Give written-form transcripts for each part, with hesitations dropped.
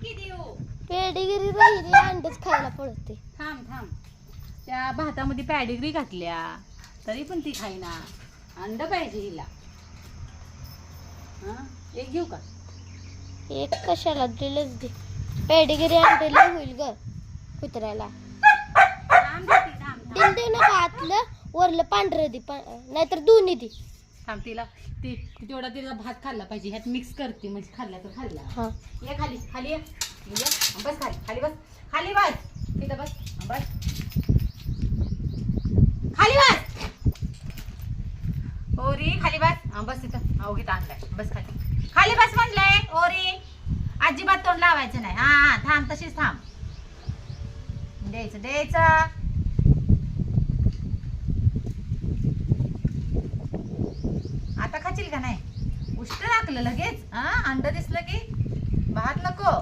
की देऊ पेडीगिरी राहिली अंडच खायला पळते. थांब थांब. त्या भातामध्ये पॅडिग्री घातल्या तरी पण ती खाईना. अंड पाहिजे हिला. हा एक घेऊ का? एक कशाला दिलंच दे. पेडीगिरी अंडले होईल ग कुत्र्याला. थांब देते, थांब थांब. देऊ नका आतलं वरलं पांढरं दे नाहीतर दोन्ही दे. थांब तिला ती तेवढा तिला भात खाल्ला पाहिजे. ह्यात मिक्स करते म्हणजे खाल्ला तर खाल्ला. हा ये खाली खाली ये. बस खाली खाली बस खाली बस तिथं बस बस खाली बस. ओरी खाली बस. बस तिथं अवघीत आणलाय. बस खाली खाली बस म्हणलंय. ओरी अजिबात तोंड लावायचं नाही. हा थांब तशीच थांब. द्यायचं द्यायचं. आता खाशील का नाही? उष्ट टाकलं लगेच. हा अंड दिसलं की भात नको.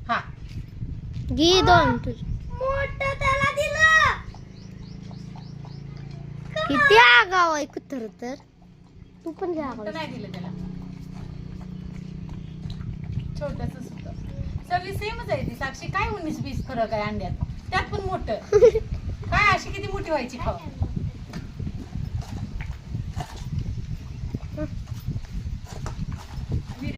हा घे दोन तुझ मोठं त्याला दिलं. किती आगाव आहे कुत्र तर. तू पण घ्या मोठं नाही दिलं त्याला. छोटच होतं. सगळी सेमच आहे ती. साक्षी काय 19-20 फरक आहे अंड्यात. त्यात पण मोठं. काय अशी किती मोठी व्हायची खाऊ.